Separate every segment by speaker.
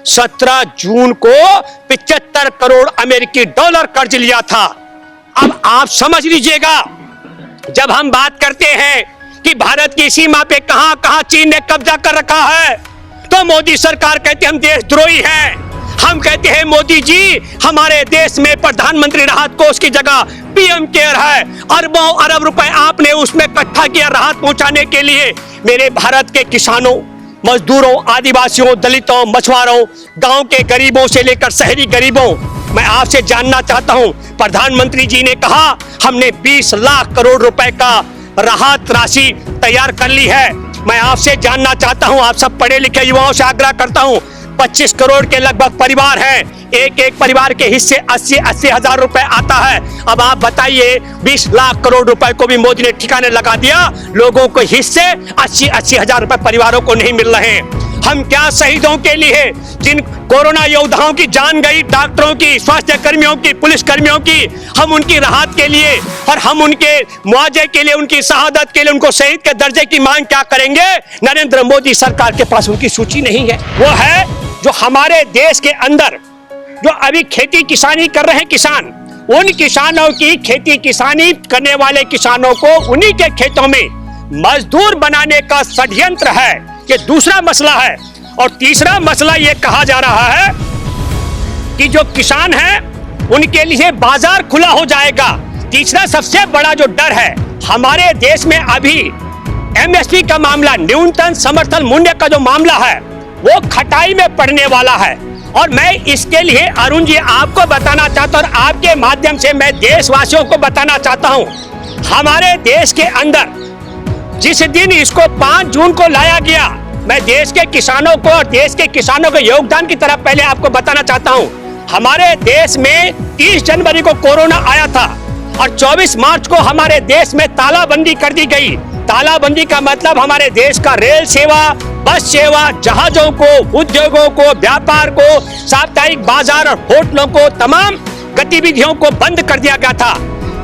Speaker 1: 17 जून को 75 करोड़ अमेरिकी डॉलर कर्ज लिया था। अब आप समझ लीजिएगा, जब हम बात करते हैं कि भारत की सीमा पे कहां कहां चीन ने कब्जा कर रखा है, तो मोदी सरकार कहती है हम देशद्रोही हैं। हम कहते हैं मोदी जी, हमारे देश में प्रधानमंत्री राहत कोष की जगह पीएम केयर है। अरबों अरब रुपए आपने उसमें इकट्ठा किया राहत पहुंचाने के लिए। मेरे भारत के किसानों, मजदूरों, आदिवासियों, दलितों, मछुआरों, गांव के गरीबों से लेकर शहरी गरीबों, मैं आपसे जानना चाहता हूं, प्रधानमंत्री जी ने कहा हमने 20 लाख करोड़ रुपए का राहत राशि तैयार कर ली है। मैं आपसे जानना चाहता हूं, आप सब पढ़े लिखे युवाओं से आग्रह करता हूं, 25 करोड़ के लगभग परिवार हैं, एक एक परिवार के हिस्से 80-80 हजार रुपए आता है। अब आप बताइए, 20 लाख करोड़ रुपए को भी मोदी ने ठिकाने लगा दिया, लोगों को हिस्से 80-80 हजार रुपए परिवारों को नहीं मिल रहे। हम क्या शहीदों के लिए, जिन कोरोना योद्धाओं की जान गई, डॉक्टरों की, स्वास्थ्य कर्मियों की, पुलिस कर्मियों की, हम उनकी राहत के लिए और हम उनके मुआवजे के लिए, उनकी शहादत के लिए, उनको शहीद के दर्जे की मांग क्या करेंगे? नरेंद्र मोदी सरकार के पास उनकी सूची नहीं है। वो है जो हमारे देश के अंदर जो अभी खेती किसानी कर रहे हैं किसान, उन किसानों की खेती किसानी करने वाले किसानों को उन्हीं के खेतों में मजदूर बनाने का षड्यंत्र है। ये दूसरा मसला है। और तीसरा मसला ये कहा जा रहा है कि जो किसान हैं उनके लिए बाजार खुला हो जाएगा। तीसरा सबसे बड़ा जो डर है हमारे देश में, अभी एमएसपी का मामला, न्यूनतम समर्थन मूल्य का जो मामला है, वो खटाई में पड़ने वाला है। और मैं इसके लिए अरुण जी आपको बताना चाहता हूं और आपके माध्यम से मैं देशवासियों को बताना चाहता हूं, हमारे देश के अंदर जिस दिन इसको 5 जून को लाया गया, मैं देश के किसानों को और देश के किसानों के योगदान की तरफ पहले आपको बताना चाहता हूं। हमारे देश में 30 जनवरी को कोरोना आया था और 24 मार्च को हमारे देश में तालाबंदी कर दी गई। तालाबंदी का मतलब हमारे देश का रेल सेवा, बस सेवा, जहाजों को, उद्योगों को, व्यापार को, साप्ताहिक बाजार और होटलों को, तमाम गतिविधियों को बंद कर दिया गया था।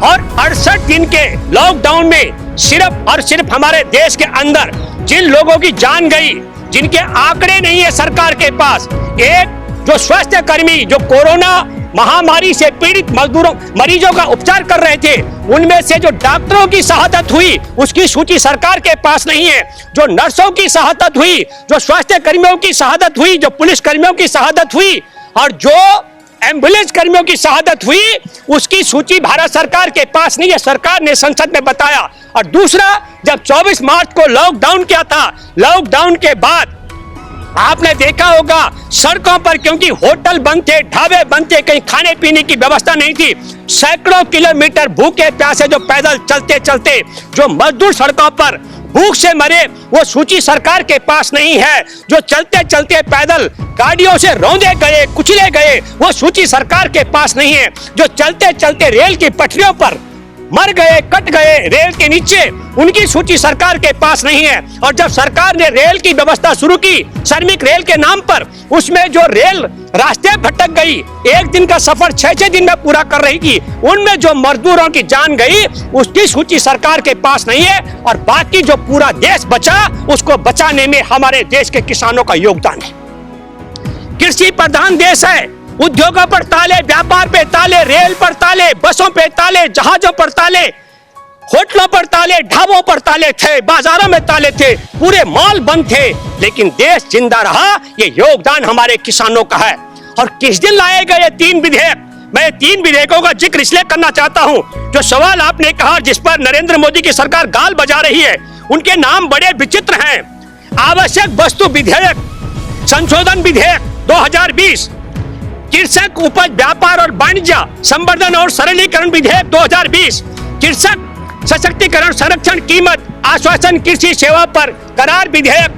Speaker 1: और 68 दिन के लॉकडाउन में सिर्फ और सिर्फ हमारे देश के अंदर जिन लोगों की जान गई, जिनके आंकड़े नहीं है सरकार के पास, एक जो स्वास्थ्य कर्मी जो कोरोना महामारी से पीड़ित मरीजों का उपचार कर रहे थे, उनमें से जो डॉक्टरों की शहादत हुई उसकी सूची सरकार के पास नहीं है। जो नर्सों की शहादत हुई, जो स्वास्थ्य कर्मियों की शहादत हुई, जो पुलिस कर्मियों की शहादत हुई और जो एम्बुलेंस कर्मियों की शहादत हुई, उसकी सूची भारत सरकार के पास नहीं है। सरकार ने संसद में बताया। और दूसरा, जब 24 मार्च को लॉकडाउन किया था, लॉकडाउन के बाद आपने देखा होगा सड़कों पर, क्योंकि होटल बंद थे, ढाबे बंद थे, कहीं खाने पीने की व्यवस्था नहीं थी, सैकड़ों किलोमीटर भूखे प्यासे जो पैदल चलते चलते जो मजदूर सड़कों पर भूख से मरे, वो सूची सरकार के पास नहीं है। जो चलते चलते पैदल गाड़ियों से रौंदे गए, कुचले गए, वो सूची सरकार के पास नहीं है। जो चलते चलते रेल की पटरियों पर मर गए, कट गए रेल के नीचे, उनकी सूची सरकार के पास नहीं है। और जब सरकार ने रेल की व्यवस्था शुरू की श्रमिक रेल के नाम पर, उसमें जो रेल रास्ते भटक गई, एक दिन का सफर 6-6 दिन में पूरा कर रही थी, उनमें जो मजदूरों की जान गई उसकी सूची सरकार के पास नहीं है। और बाकी जो पूरा देश बचा, उसको बचाने में हमारे देश के किसानों का योगदान है। कृषि प्रधान देश है, उद्योगों पर ताले, व्यापार पे ताले, रेल पर ताले, बसों पे ताले, जहाजों पर ताले, होटलों पर ताले, ढाबों पर ताले थे, बाजारों में ताले थे, पूरे मॉल बंद थे, लेकिन देश जिंदा रहा। ये योगदान हमारे किसानों का है। और किस दिन लाए गए 3 विधेयक? मैं 3 विधेयकों का जिक्र इसलिए करना चाहता हूं, जो सवाल आपने कहा जिस पर नरेंद्र मोदी की सरकार गाल बजा रही है, उनके नाम बड़े विचित्र हैं। आवश्यक वस्तु विधेयक संशोधन विधेयक 2020, कृषक उपज व्यापार और वाणिज्य संवर्धन और सरलीकरण विधेयक 2020, कृषक सशक्तिकरण संरक्षण कीमत आश्वासन कृषि सेवा पर करार विधेयक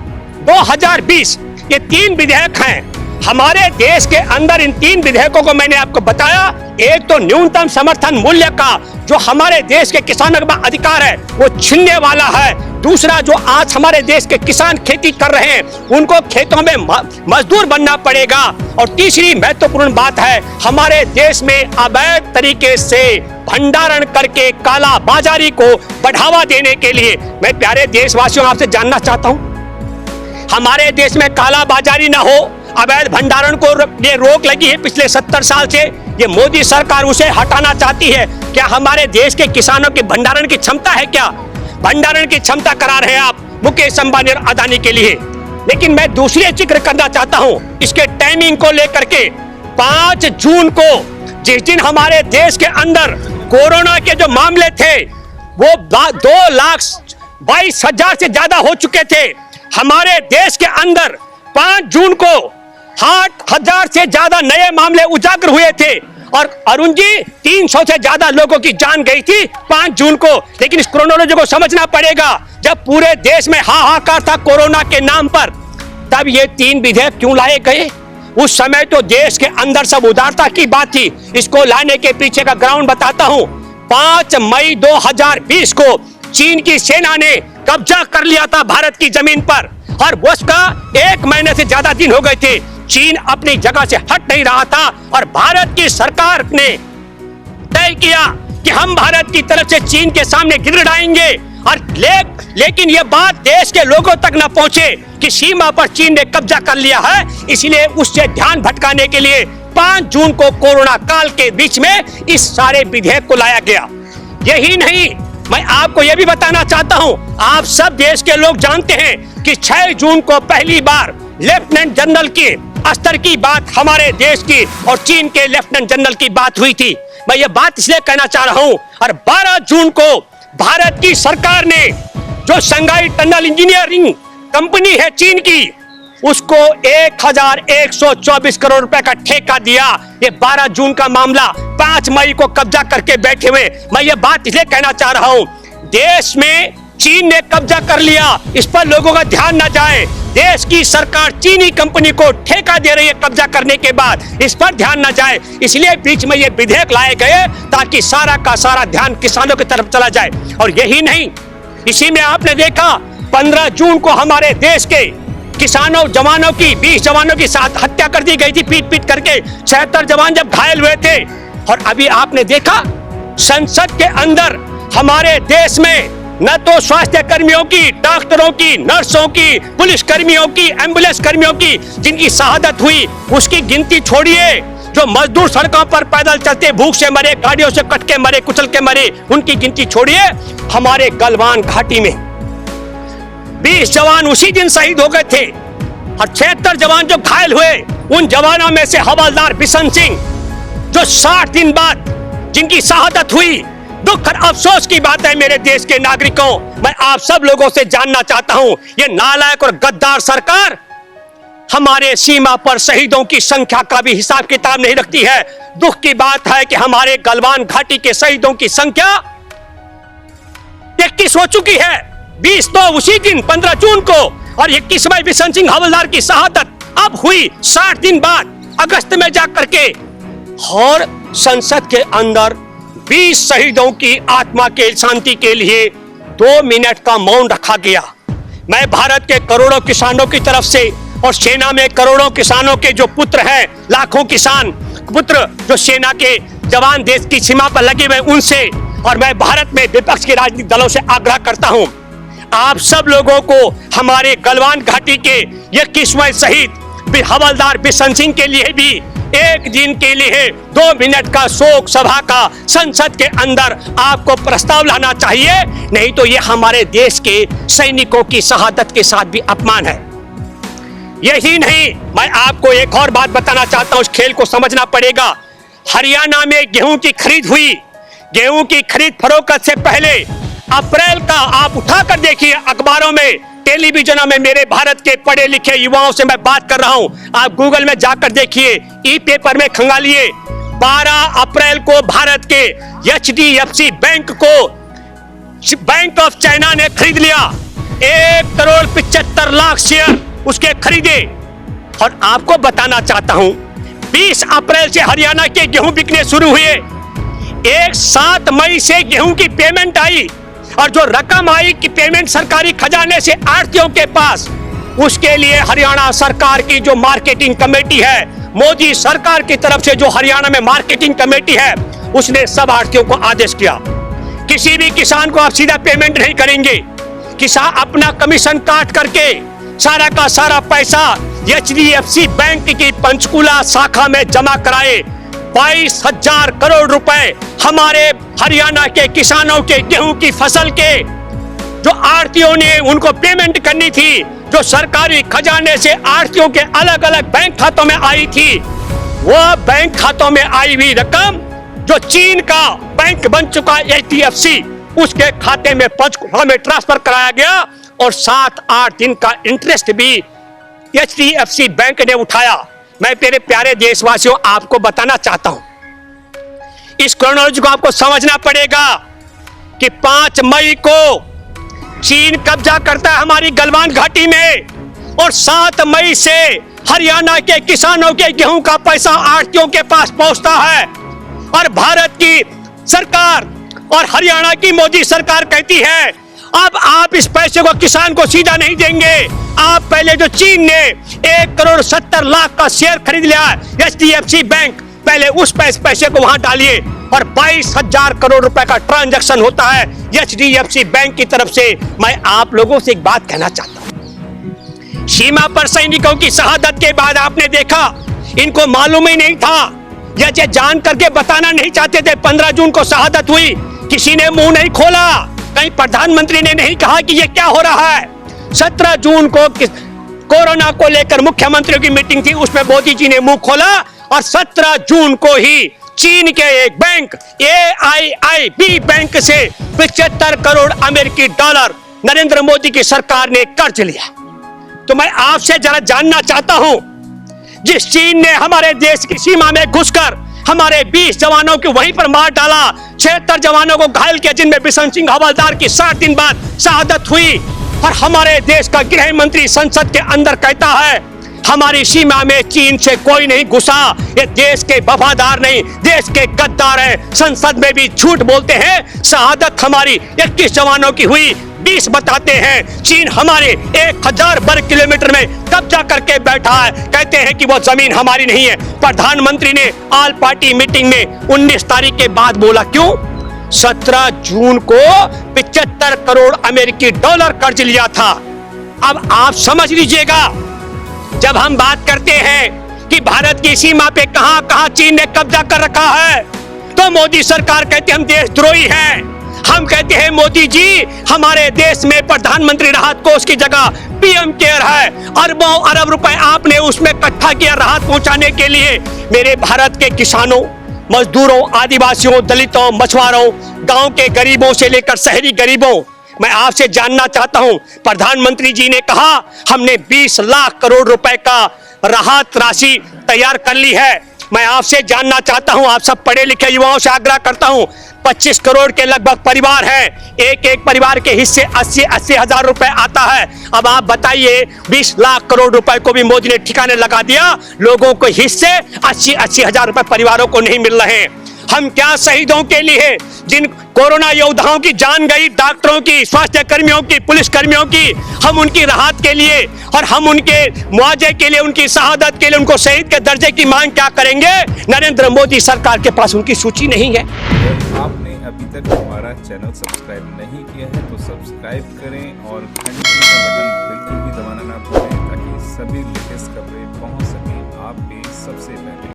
Speaker 1: 2020। ये 3 विधेयक हैं हमारे देश के अंदर। इन 3 विधेयकों को मैंने आपको बताया। एक तो न्यूनतम समर्थन मूल्य का जो हमारे देश के किसानों का अधिकार है वो छीनने वाला है। दूसरा, जो आज हमारे देश के किसान खेती कर रहे हैं उनको खेतों में मजदूर बनना पड़ेगा। और तीसरी महत्वपूर्ण बात है, हमारे देश में अवैध तरीके से भंडारण करके काला बाजारी को बढ़ावा देने के लिए मैं प्यारे देशवासियों आपसे जानना चाहता हूं, हमारे देश में काला बाजारी ना हो, अवैध भंडारण को ये रोक लगी है पिछले 70 साल से, ये मोदी सरकार उसे हटाना चाहती है। क्या हमारे देश के किसानों की भंडारण की क्षमता है? क्या भंडारण की क्षमता करा रहे हैं आप मुकेश अंबानी और अदानी के लिए? लेकिन मैं दूसरी जिक्र करना चाहता हूं इसके टाइमिंग को लेकर के। 5 जून को जिस दिन हमारे देश के अंदर कोरोना के जो मामले थे वो 2,22,000 से ज्यादा हो चुके थे। हमारे देश के अंदर 5 जून को 8,000 से ज्यादा नए मामले उजागर हुए थे और अरुण जी 300 से ज्यादा लोगों की जान गई थी 5 जून को। लेकिन इस क्रोनोलॉजी को समझना पड़ेगा। जब पूरे देश में हाहाकार था कोरोना के नाम पर, तब ये 3 विधेयक क्यों लाए गए? उस समय तो देश के अंदर सब उदारता की बात थी। इसको लाने के पीछे का ग्राउंड बताता हूं। 5 मई 2020 को चीन की सेना ने कब्जा कर लिया था भारत की जमीन पर और उसका 1 महीने से ज्यादा दिन हो गए थे। चीन अपनी जगह से हट नहीं रहा था और भारत की सरकार ने तय किया कि हम भारत की तरफ से चीन के सामने गिड़गिड़ाएंगे और लेकिन यह बात देश के लोगों तक न पहुंचे कि सीमा पर चीन ने कब्जा कर लिया है। इसलिए उससे ध्यान भटकाने के लिए 5 जून को कोरोना काल के बीच में इस सारे विधेयक को लाया गया। यही नहीं, मैं आपको यह भी बताना चाहता हूं, आप सब देश के लोग जानते हैं कि 6 जून को पहली बार लेफ्टिनेंट जनरल की स्तर की बात हमारे देश की और चीन के लेफ्टिनेंट जनरल की बात हुई थी। मैं ये बात इसलिए कहना चाह रहा हूं। और 12 जून को भारत की सरकार ने जो शंघाई टनल इंजीनियरिंग कंपनी है चीन की, उसको 1,124 करोड़ रुपए का ठेका दिया। ये 12 जून का मामला, 5 मई को कब्जा करके बैठे हुए। मैं ये बात इसलिए कहना चाह रहा हूं, देश में चीन ने कब्जा कर लिया, इस पर लोगों का ध्यान न जाए। देश की सरकार चीनी कंपनी को ठेका दे रही है कब्जा करने के बाद, इस पर ध्यान न जाए। इसलिए बीच में ये विधेयक लाए गए ताकि सारा का सारा ध्यान किसानों की तरफ चला जाए। और यही नहीं, इसी में आपने देखा 15 जून को हमारे देश के किसानों जवानों की 20 जवानों की साथ हत्या कर दी गई थी पीट पीट करके। 76 जवान जब घायल हुए थे। और अभी आपने देखा संसद के अंदर हमारे देश में न तो स्वास्थ्य कर्मियों की, डॉक्टरों की, नर्सों की, पुलिस कर्मियों की, एम्बुलेंस कर्मियों की जिनकी शहादत हुई उसकी गिनती छोड़िए। जो मजदूर सड़कों पर पैदल चलते भूख से मरे, गाड़ियों से कट के मरे, कुचल के मरे, उनकी गिनती छोड़िए। हमारे गलवान घाटी में 20 जवान उसी दिन शहीद हो गए थे और 76 जवान जो घायल हुए, उन जवानों में से हवलदार बिशन सिंह जो 60 दिन बाद जिनकी शहादत हुई। दुख और अफसोस की बात है मेरे देश के नागरिकों, मैं आप सब लोगों से जानना चाहता हूं, ये नालायक और गद्दार सरकार हमारे सीमा पर शहीदों की संख्या का भी हिसाब किताब नहीं रखती है। दुख की बात है कि हमारे गलवान घाटी के शहीदों की संख्या 21 हो चुकी है। 20 तो उसी दिन 15 जून को और 21 मई बिशन सिंह हवलदार की शहादत अब हुई 60 दिन बाद अगस्त में जाकर के। और संसद के अंदर 20 शहीदों की आत्मा के शांति के लिए 2 मिनट का मौन रखा गया। मैं भारत के करोड़ों किसानों की तरफ से और सेना में करोड़ों किसानों के जो पुत्र हैं, लाखों किसान पुत्र जो सेना के जवान देश की सीमा पर लगे हुए, उनसे और मैं भारत में विपक्ष के राजनीतिक दलों से आग्रह करता हूं, आप सब लोगों को हमारे गलवान घाटी के 21वें शहीद हवलदार बिशन सिंह के लिए भी एक दिन के लिए 2 मिनट का शोक सभा का संसद के अंदर आपको प्रस्ताव लाना चाहिए। नहीं तो ये हमारे देश के सैनिकों की शहादत के साथ भी अपमान है। यही नहीं, मैं आपको एक और बात बताना चाहता हूं, उस खेल को समझना पड़ेगा। हरियाणा में गेहूं की खरीद हुई। गेहूं की खरीद फरोख्त से पहले अप्रैल का आप उठाकर देखिए, अखबारों में, टेलीविजनों में मेरे भारत के पढ़े लिखे युवाओं से मैं बात कर रहा हूं। आप गूगल में जाकर देखिए, ई पेपर में खंगालिए। 12 अप्रैल को भारत के HDFC बैंक को बैंक ऑफ चाइना ने खरीद लिया। 1,75,00,000 शेयर उसके खरीदे। और आपको बताना चाहता हूं, 20 अप्रैल से हरियाणा के गेहूं बिकने शुरू हुए। 7 मई से गेहूं की पेमेंट आई और जो रकम आई कि पेमेंट सरकारी खजाने से आढ़तियों के पास, उसके लिए हरियाणा सरकार की जो मार्केटिंग कमेटी है, मोदी सरकार की तरफ से जो हरियाणा में मार्केटिंग कमेटी है, उसने सब आढ़तियों को आदेश किया, किसी भी किसान को आप सीधा पेमेंट नहीं करेंगे। किसान अपना कमीशन काट करके सारा का सारा पैसा HDFC बैंक की पंचकुला शाखा में जमा कराए 22,000 करोड़ रुपए हमारे हरियाणा के किसानों के गेहूं की फसल के जो आढ़तियों ने उनको पेमेंट करनी थी, जो सरकारी खजाने से आढ़तियों के अलग अलग बैंक खातों में आई थी, वह बैंक खातों में आई हुई रकम जो चीन का बैंक बन चुका HDFC, उसके खाते में पंचकुला में ट्रांसफर कराया गया और 7-8 दिन का इंटरेस्ट भी HDFC बैंक ने उठाया। मैं मेरे प्यारे देशवासियों आपको बताना चाहता हूं, इस क्रोनोलॉजी को आपको समझना पड़ेगा कि 5 मई को चीन कब्जा करता है हमारी गलवान घाटी में और 7 मई से हरियाणा के किसानों के गेहूं का पैसा आढ़तियों के पास पहुंचता है और भारत की सरकार और हरियाणा की मोदी सरकार कहती है अब आप इस पैसे को किसान को सीधा नहीं देंगे, आप पहले जो चीन ने 1,70,00,000 का शेयर खरीद लिया HDFC बैंक, पहले उस पैसे को वहां डालिए और 22,000 करोड़ रुपए का ट्रांजैक्शन होता है HDFC बैंक की तरफ से। मैं आप लोगों से एक बात कहना चाहता हूं, सीमा पर सैनिकों की शहादत के बाद आपने देखा इनको मालूम ही नहीं था, ये जान करके बताना नहीं चाहते थे। 15 जून को शहादत हुई, किसी ने मुंह नहीं खोला, कहीं प्रधानमंत्री ने नहीं कहा कि ये क्या हो रहा है। 17 जून को कोरोना को लेकर मुख्यमंत्रियों की मीटिंग थी, उसमें मोदी जी ने मुंह खोला और 17 जून को ही चीन के एक बैंक AIIB बैंक से 75 करोड़ अमेरिकी डॉलर नरेंद्र मोदी की सरकार ने कर्ज लिया। तो मैं आपसे जरा जानना चाहता हूं, जिस चीन ने हमारे देश की सीमा में घुसकर हमारे 20 जवानों को वहीं पर मार डाला, 76 जवानों को घायल किया, जिनमें बिशन सिंह हवलदार की 60 दिन बाद शहादत हुई, और हमारे देश का गृह मंत्री संसद के अंदर कहता है हमारी सीमा में चीन से कोई नहीं घुसा, ये देश के वफादार नहीं, देश के गद्दार हैं। संसद में भी झूठ बोलते हैं, शहादत हमारी 21 जवानों की हुई, 20 बताते हैं चीन हमारे 1000 वर्ग किलोमीटर में कब्जा करके बैठा है, कहते हैं कि वो जमीन हमारी नहीं है। प्रधानमंत्री ने ऑल पार्टी मीटिंग में 19 तारीख के बाद बोला, क्यों? 17 जून को 75 करोड़ अमेरिकी डॉलर कर्ज लिया था। अब आप समझ लीजिएगा, जब हम बात करते हैं कि भारत की सीमा पे कहां कहां चीन ने कब्जा कर रखा है, तो मोदी सरकार कहते हम देशद्रोही हैं। हम कहते हैं मोदी जी हमारे देश में प्रधानमंत्री राहत कोष की जगह PM केयर है, अरबों अरब रुपए आपने उसमें इकट्ठा किया राहत पहुंचाने के लिए। मेरे भारत के किसानों, मजदूरों, आदिवासियों, दलितों, मछुआरों, गांव के गरीबों से लेकर शहरी गरीबों, मैं आपसे जानना चाहता हूं, प्रधानमंत्री जी ने कहा हमने 20 लाख करोड़ रुपए का राहत राशि तैयार कर ली है। मैं आपसे जानना चाहता हूं, आप सब पढ़े लिखे युवाओं से आग्रह करता हूं, 25 करोड़ के लगभग परिवार हैं, एक परिवार के हिस्से 80 हजार रुपए आता है। अब आप बताइए 20 लाख करोड़ रुपए को भी मोदी ने ठिकाने लगा दिया, लोगों को हिस्से 80 हजार रुपए परिवारों को नहीं मिल रहे। हम क्या शहीदों के लिए, जिन कोरोना योद्धाओं की जान गई, डॉक्टरों की, स्वास्थ्य कर्मियों की, पुलिस कर्मियों की, हम उनकी राहत के लिए और हम उनके मुआवजे के लिए, उनकी शहादत के लिए, उनको शहीद के दर्जे की मांग क्या करेंगे? नरेंद्र मोदी सरकार के पास उनकी सूची नहीं है।
Speaker 2: आपने अभी तक हमारा चैनल सब्सक्राइब नहीं किया है तो सब्सक्राइब करें और घंटी का बटन बिल्कुल भी दबाना ना भूलें, ताकि सभी लेटेस्ट खबरें पहुंच सकें आप पे सबसे पहले।